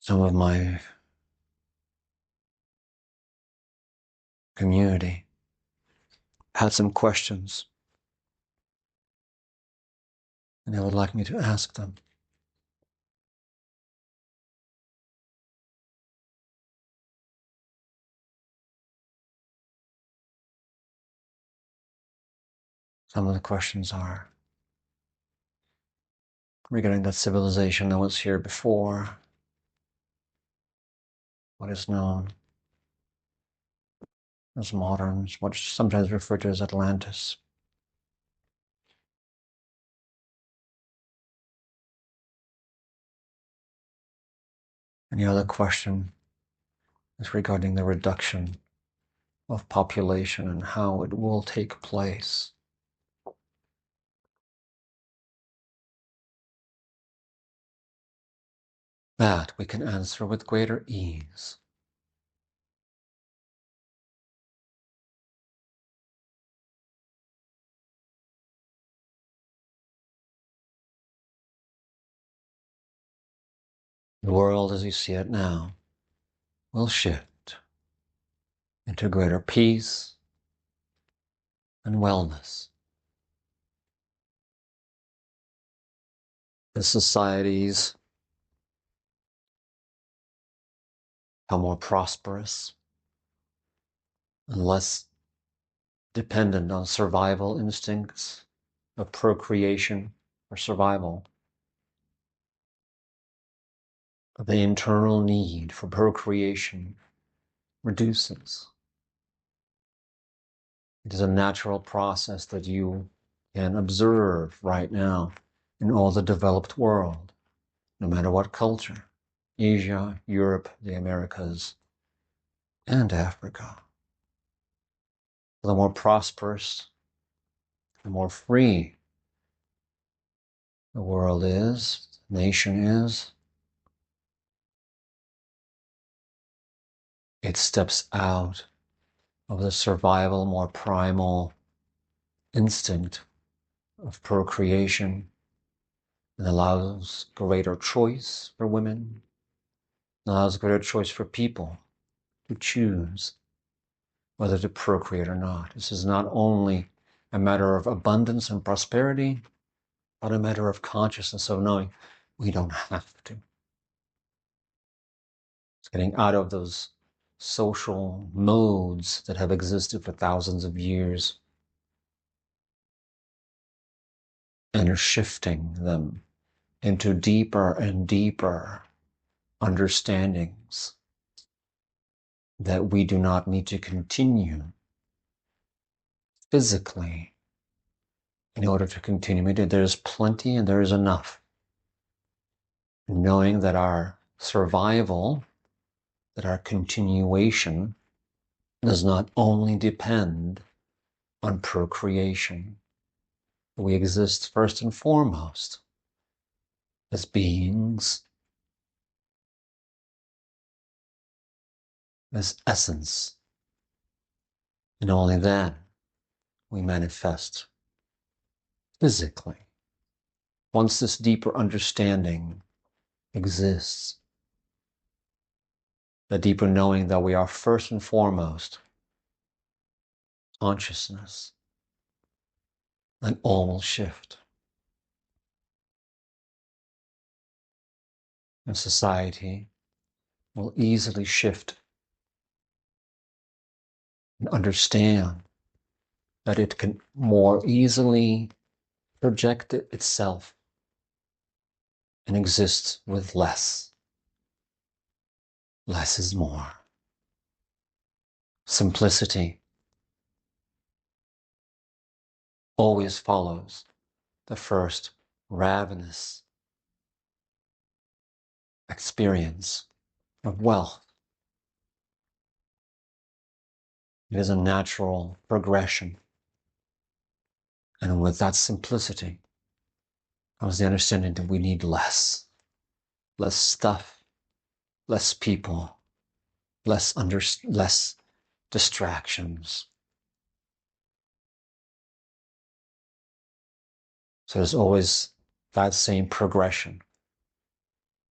some of my community had some questions, and they would like me to ask them. Some of the questions are regarding that civilization that was here before, what is known as moderns, what's sometimes referred to as Atlantis. And the other question is regarding the reduction of population and how it will take place. That we can answer with greater ease. The world as you see it now will shift into greater peace and wellness. The societies become more prosperous and less dependent on survival instincts of procreation or survival. The internal need for procreation reduces. It is a natural process that you can observe right now in all the developed world, no matter what culture, Asia, Europe, the Americas, and Africa. The more prosperous, the more free the world is, the nation is, it steps out of the survival, more primal instinct of procreation and allows greater choice for women, allows greater choice for people to choose whether to procreate or not. This is not only a matter of abundance and prosperity, but a matter of consciousness of knowing we don't have to. It's getting out of those social modes that have existed for thousands of years and shifting them into deeper and deeper understandings that we do not need to continue physically in order to continue. There's plenty and there is enough. Knowing that our survival, that our continuation does not only depend on procreation. We exist first and foremost as beings, as essence, and only then we manifest physically. Once this deeper understanding exists, the deeper knowing that we are first and foremost consciousness, then all will shift. And society will easily shift and understand that it can more easily project itself and exist with less. Less is more. Simplicity always follows the first ravenous experience of wealth. It is a natural progression. And with that simplicity comes the understanding that we need less. Less stuff, less people, less distractions. So there's always that same progression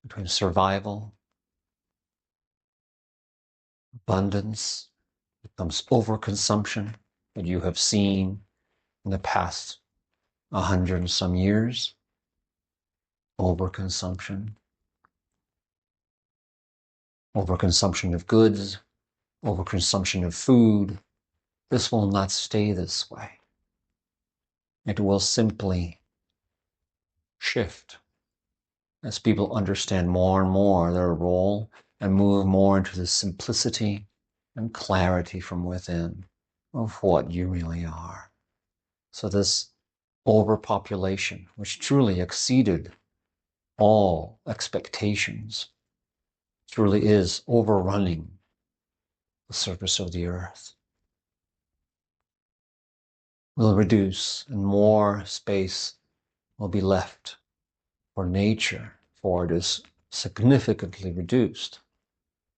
between survival abundance becomes overconsumption that you have seen in the past 100 and some years. Overconsumption of goods, overconsumption of food. This will not stay this way. It will simply shift as people understand more and more their role and move more into the simplicity and clarity from within of what you really are. So this overpopulation, which truly exceeded all expectations, truly is overrunning the surface of the earth, will reduce and more space will be left for nature, for it is significantly reduced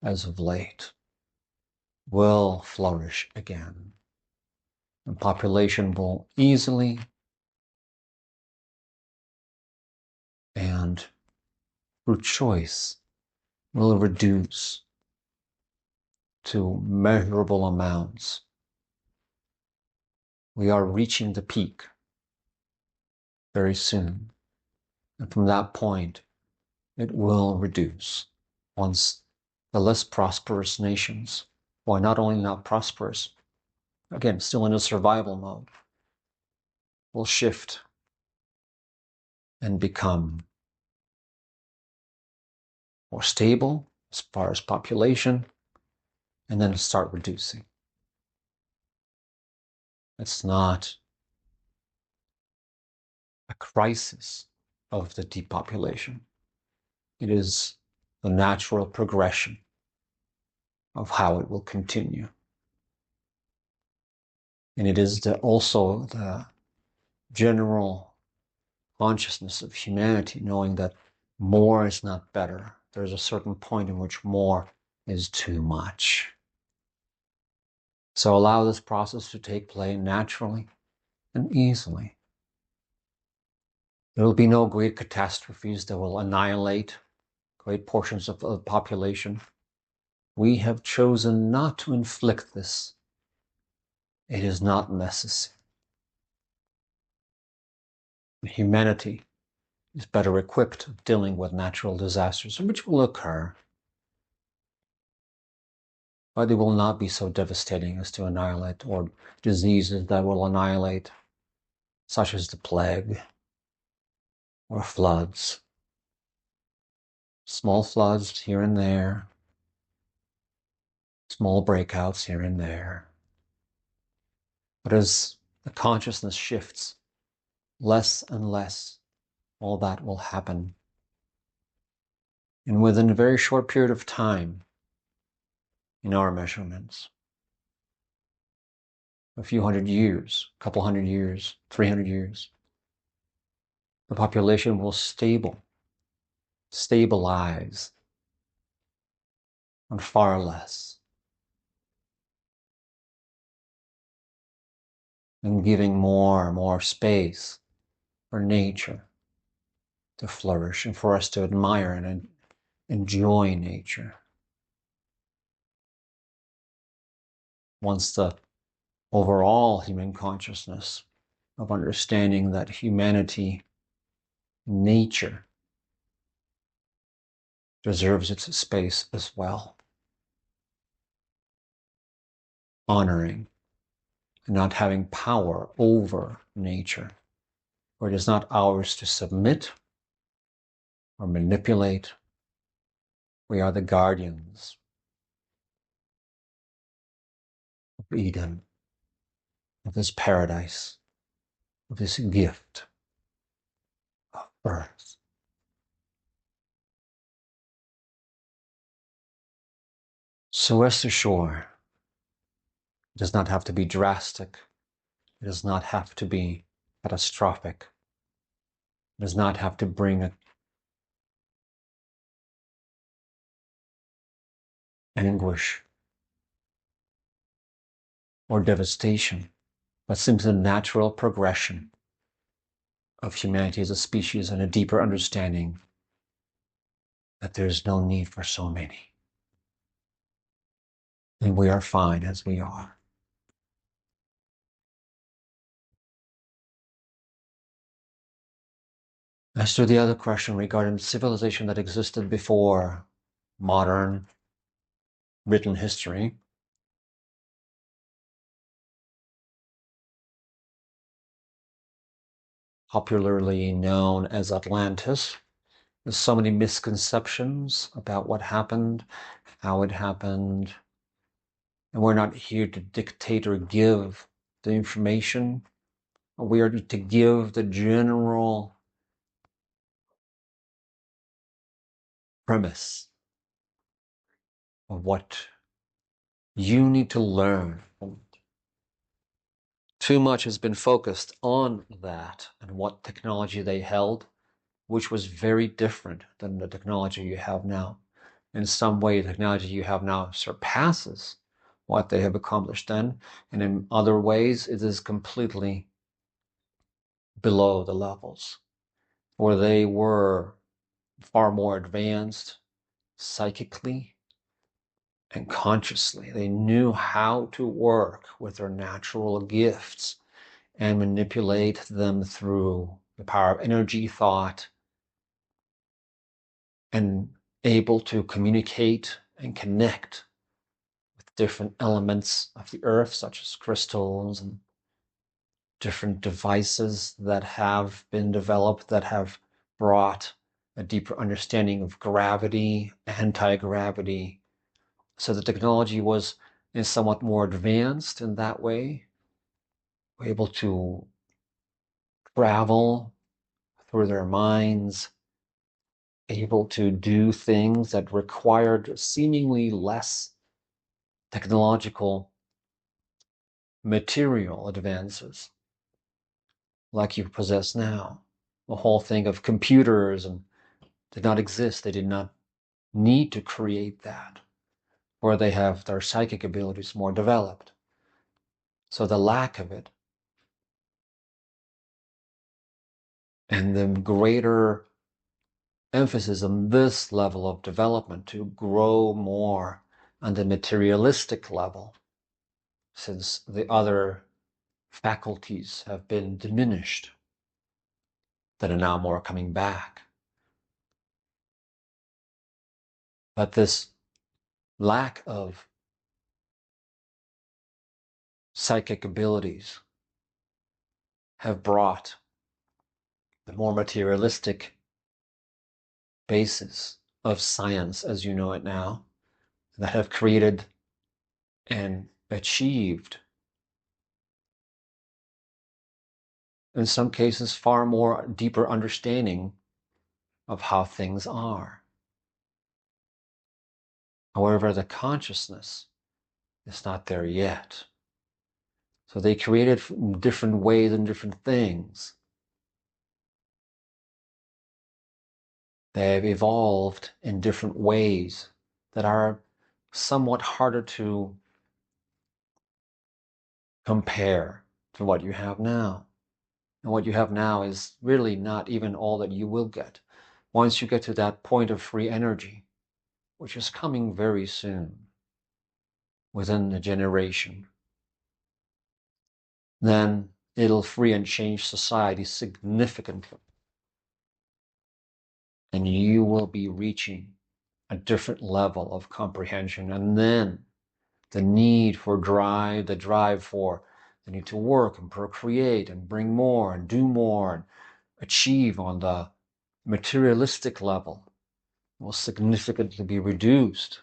as of late, will flourish again. And population will easily and through choice will reduce to measurable amounts. We are reaching the peak very soon. And from that point, it will reduce once the less prosperous nations, why not only not prosperous, again, still in a survival mode, will shift and become more stable as far as population, and then start reducing. It's not a crisis of the depopulation. It is the natural progression of how it will continue. And it is also the general consciousness of humanity, knowing that more is not better. There's a certain point in which more is too much. So allow this process to take place naturally and easily. There will be no great catastrophes that will annihilate great portions of the population. We have chosen not to inflict this. It is not necessary. Humanity is better equipped of dealing with natural disasters, which will occur, but they will not be so devastating as to annihilate, or diseases that will annihilate, such as the plague or floods. Small floods here and there, small breakouts here and there. But as the consciousness shifts, less and less, all that will happen. And within a very short period of time, in our measurements, a few hundred years, a couple hundred years, 300 years, the population will stabilize on far less, and giving more and more space for nature to flourish and for us to admire and enjoy nature. Once the overall human consciousness of understanding that humanity, nature, deserves its space as well, honoring and not having power over nature, where it is not ours to submit or manipulate. We are the guardians of Eden, of this paradise, of this gift of earth. So rest assured, it does not have to be drastic. It does not have to be catastrophic. It does not have to bring anguish or devastation, but simply the natural progression of humanity as a species and a deeper understanding that there is no need for so many. And we are fine as we are. As to the other question regarding civilization that existed before modern written history, popularly known as Atlantis, there's so many misconceptions about what happened, how it happened, and we're not here to dictate or give the information. We are to give the general premise of what you need to learn. Too much has been focused on that and what technology they held, which was very different than the technology you have now. In some way, the technology you have now surpasses what they have accomplished then, and in other ways, it is completely below the levels where they were far more advanced psychically and consciously. They knew how to work with their natural gifts and manipulate them through the power of energy, thought, and able to communicate and connect with different elements of the earth, such as crystals and different devices that have been developed that have brought a deeper understanding of gravity, anti-gravity. So the technology is somewhat more advanced in that way. We're able to travel through their minds, able to do things that required seemingly less technological material advances like you possess now. The whole thing of computers and did not exist. They did not need to create that, or they have their psychic abilities more developed. So the lack of it and the greater emphasis on this level of development to grow more on the materialistic level, since the other faculties have been diminished that are now more coming back. But this lack of psychic abilities have brought the more materialistic basis of science as you know it now, that have created and achieved, in some cases, far more deeper understanding of how things are. However, the consciousness is not there yet. So they created different ways and different things. They have evolved in different ways that are somewhat harder to compare to what you have now. And what you have now is really not even all that you will get. Once you get to that point of free energy, which is coming very soon, within a generation, then it'll free and change society significantly. And you will be reaching a different level of comprehension. And then the need for drive, the drive for the need to work and procreate and bring more and do more and achieve on the materialistic level will significantly be reduced.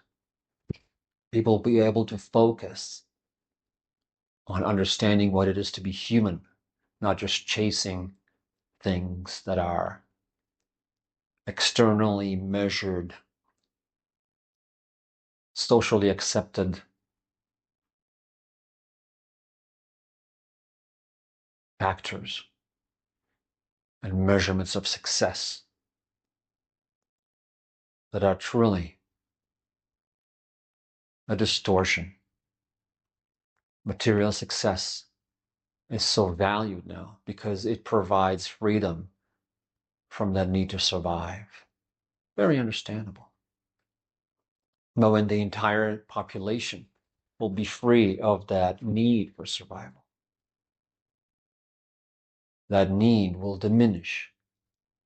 People will be able to focus on understanding what it is to be human, not just chasing things that are externally measured, socially accepted factors and measurements of success that are truly a distortion. Material success is so valued now because it provides freedom from that need to survive. Very understandable. But when the entire population will be free of that need for survival. That need will diminish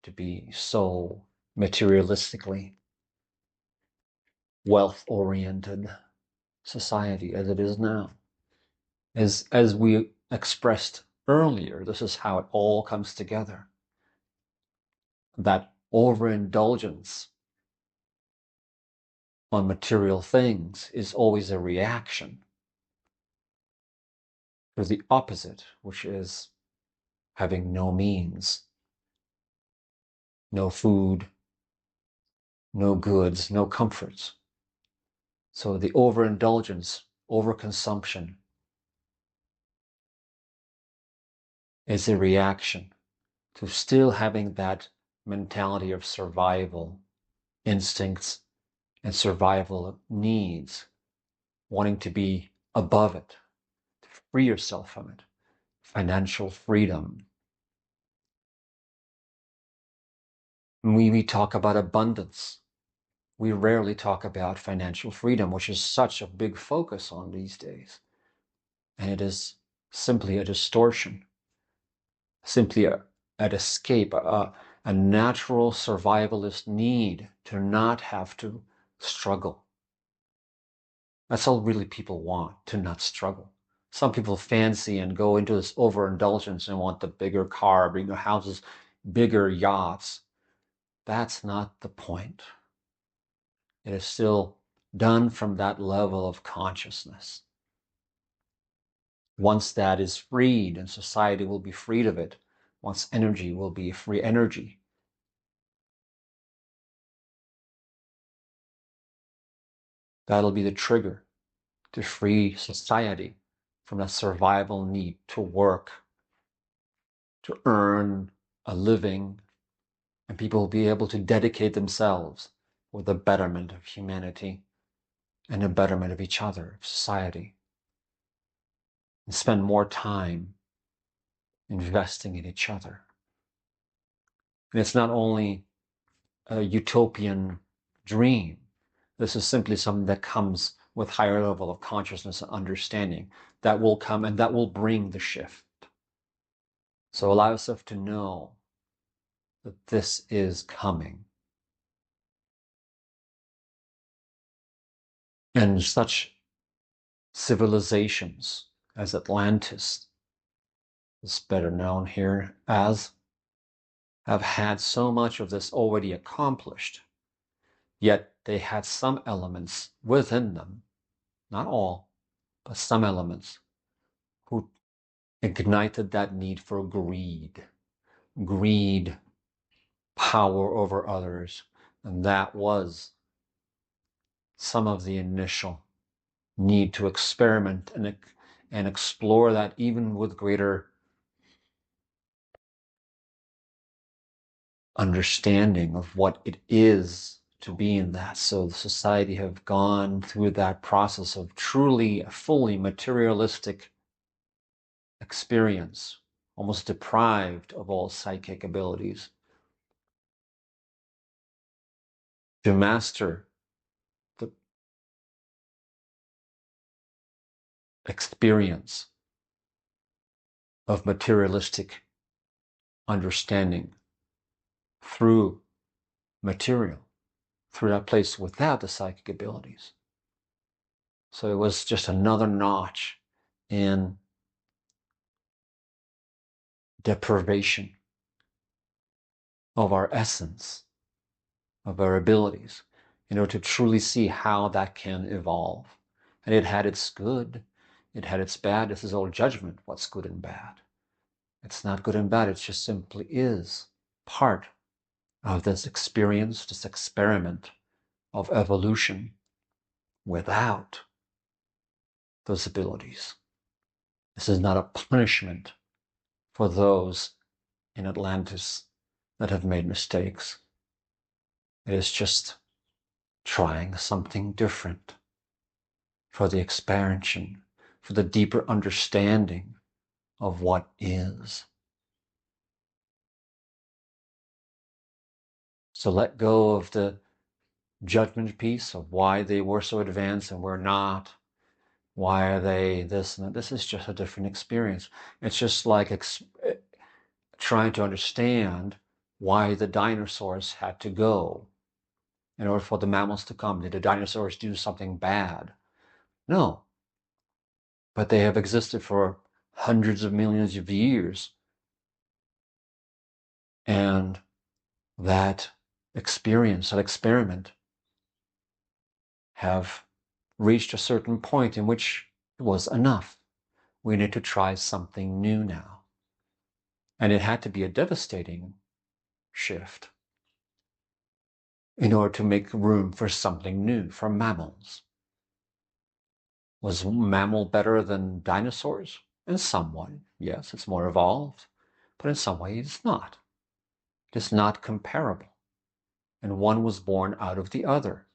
to be so materialistically wealth-oriented society as it is now. As we expressed earlier, this is how it all comes together. That overindulgence on material things is always a reaction to the opposite, which is having no means, no food, no goods, no comforts. So the overindulgence, overconsumption is a reaction to still having that mentality of survival instincts and survival needs, wanting to be above it, to free yourself from it. Financial freedom. When we talk about abundance, we rarely talk about financial freedom, which is such a big focus on these days. And it is simply a distortion, simply an escape, a natural survivalist need to not have to struggle. That's all really people want, to not struggle. Some people fancy and go into this overindulgence and want the bigger car, bigger houses, bigger yachts. That's not the point. It is still done from that level of consciousness. Once that is freed, and society will be freed of it, once energy will be free energy, that'll be the trigger to free society from that survival need to work, to earn a living, and people will be able to dedicate themselves for the betterment of humanity and the betterment of each other, of society, and spend more time investing in each other. And it's not only a utopian dream. This is simply something that comes with higher level of consciousness and understanding that will come and that will bring the shift. So allow yourself to know that this is coming. And such civilizations as Atlantis is better known here as, have had so much of this already accomplished, yet they had some elements within them, not all, but some elements, who ignited that need for greed, power over others, and that was some of the initial need to experiment and explore that even with greater understanding of what it is to be in that. So the society have gone through that process of truly, fully materialistic experience, almost deprived of all psychic abilities, to master the experience of materialistic understanding through material, through that place without the psychic abilities. So it was just another notch in deprivation of our essence, of our abilities, in order to truly see how that can evolve. And it had its good, it had its bad. This is all judgment, what's good and bad. It's not good and bad, it just simply is part of this experience, this experiment of evolution without those abilities. This is not a punishment for those in Atlantis that have made mistakes. It is just trying something different for the expansion, for the deeper understanding of what is. So let go of the judgment piece of why they were so advanced and we're not. Why are they this and that? This is just a different experience. It's just like trying to understand why the dinosaurs had to go in order for the mammals to come. Did the dinosaurs do something bad? No, but they have existed for hundreds of millions of years. And that experience, that experiment, have reached a certain point in which it was enough. We need to try something new now. And it had to be a devastating shift in order to make room for something new, for mammals. Was mammal better than dinosaurs? In some way, yes, it's more evolved, but in some way it's not. It's not comparable. And one was born out of the other.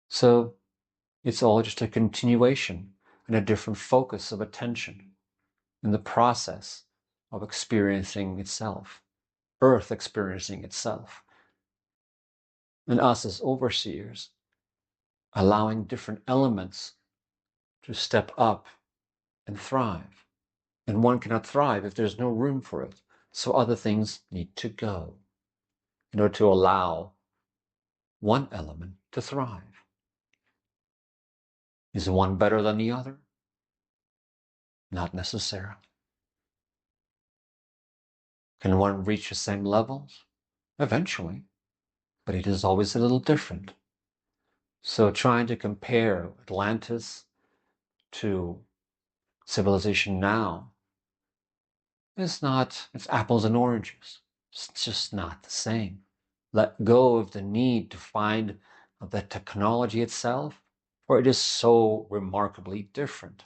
So it's all just a continuation and a different focus of attention in the process of experiencing itself, Earth experiencing itself, and us as overseers allowing different elements to step up and thrive. And one cannot thrive if there's no room for it. So other things need to go in order to allow one element to thrive. Is one better than the other? Not necessarily. Can one reach the same levels? Eventually, but it is always a little different. So trying to compare Atlantis to civilization now is not, it's apples and oranges. It's just not the same. Let go of the need to find the technology itself, for it is so remarkably different.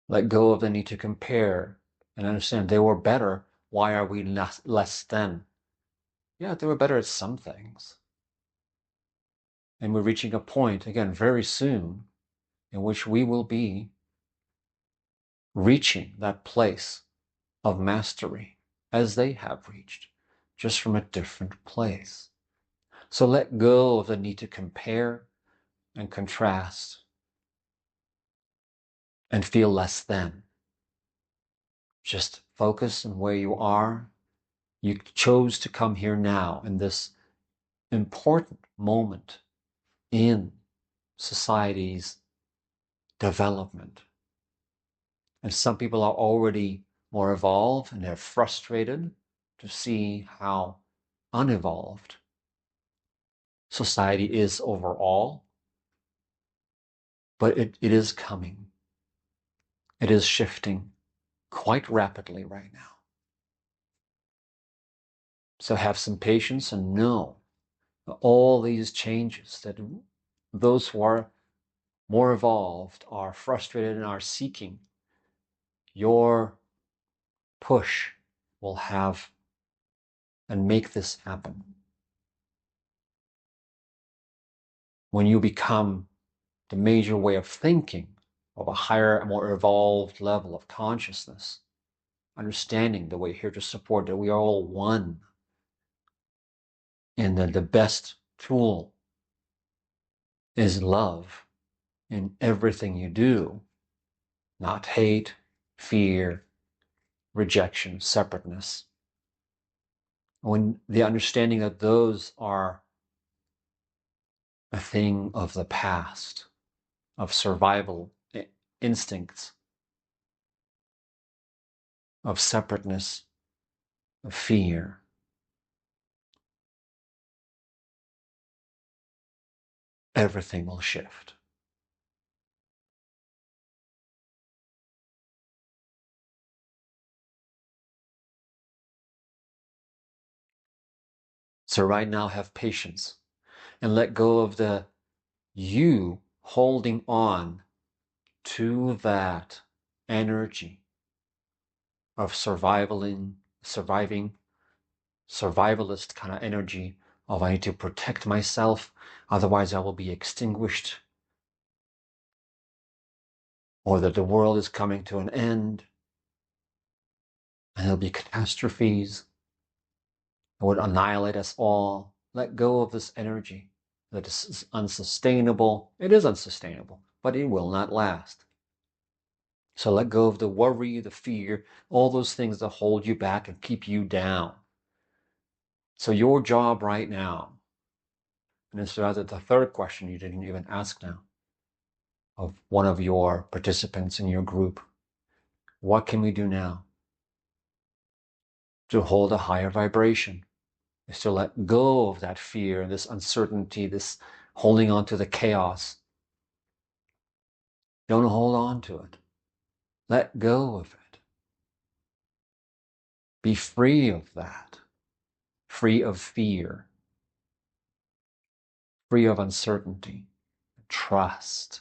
Let go of the need to compare and understand they were better. Why are we less than? Yeah, they were better at some things. And we're reaching a point, again, very soon, in which we will be reaching that place of mastery as they have reached, just from a different place. So let go of the need to compare and contrast and feel less than. Just focus on where you are. You chose to come here now in this important moment in society's development. And some people are already more evolved and they're frustrated to see how unevolved society is overall. But it is coming. It is shifting quite rapidly right now. So have some patience and know all these changes that those who are more evolved are frustrated and are seeking. Your push will have and make this happen. When you become the major way of thinking of a higher, more evolved level of consciousness, understanding that we're here to support, that we are all one, and that the best tool is love in everything you do, not hate, fear, rejection, separateness. When the understanding that those are a thing of the past, of survival instincts, of separateness, of fear, everything will shift. So right now, have patience and let go of the you holding on to that energy of surviving, survivalist kind of energy of I need to protect myself, otherwise I will be extinguished, or that the world is coming to an end and there'll be catastrophes. It would annihilate us all. Let go of this energy that is unsustainable. It is unsustainable, but it will not last. So let go of the worry, the fear, all those things that hold you back and keep you down. So your job right now, and it's rather the third question you didn't even ask now, of one of your participants in your group, what can we do now to hold a higher vibration? Is to let go of that fear, this uncertainty, this holding on to the chaos. Don't hold on to it. Let go of it. Be free of that. Free of fear. Free of uncertainty. Trust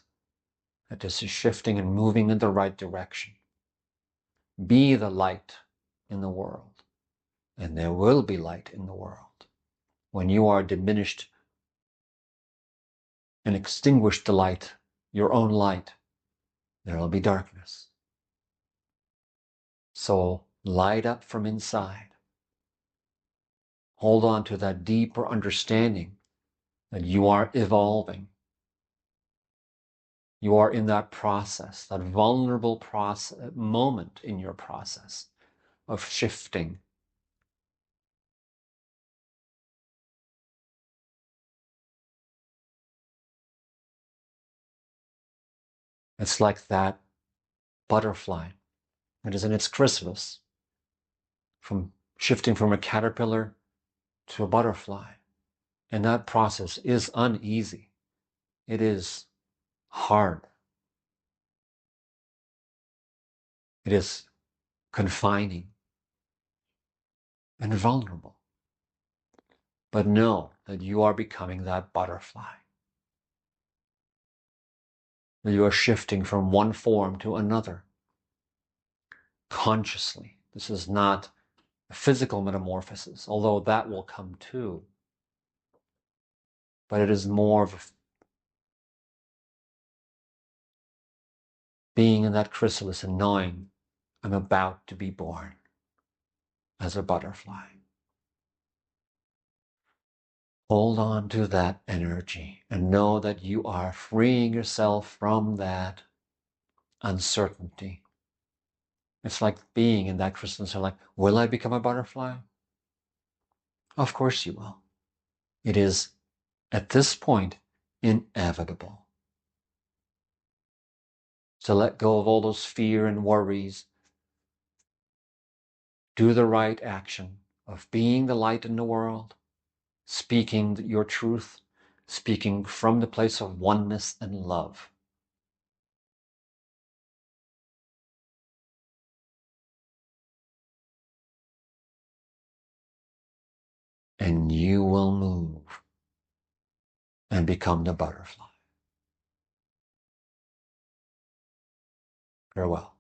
that this is shifting and moving in the right direction. Be the light in the world. And there will be light in the world. When you are diminished and extinguish the light, your own light, there will be darkness. So light up from inside. Hold on to that deeper understanding that you are evolving. You are in that process, that vulnerable process, moment in your process of shifting. It's like that butterfly that is in its chrysalis, from shifting from a caterpillar to a butterfly. And that process is uneasy. It is hard. It is confining and vulnerable. But know that you are becoming that butterfly. That you are shifting from one form to another consciously. This is not a physical metamorphosis, although that will come too. But it is more of being in that chrysalis and knowing I'm about to be born as a butterfly. Hold on to that energy and know that you are freeing yourself from that uncertainty. It's like being in that chrysalis. Like, will I become a butterfly? Of course you will. It is, at this point, inevitable. So let go of all those fear and worries. Do the right action of being the light in the world, speaking your truth, speaking from the place of oneness and love. And you will move and become the butterfly. Farewell.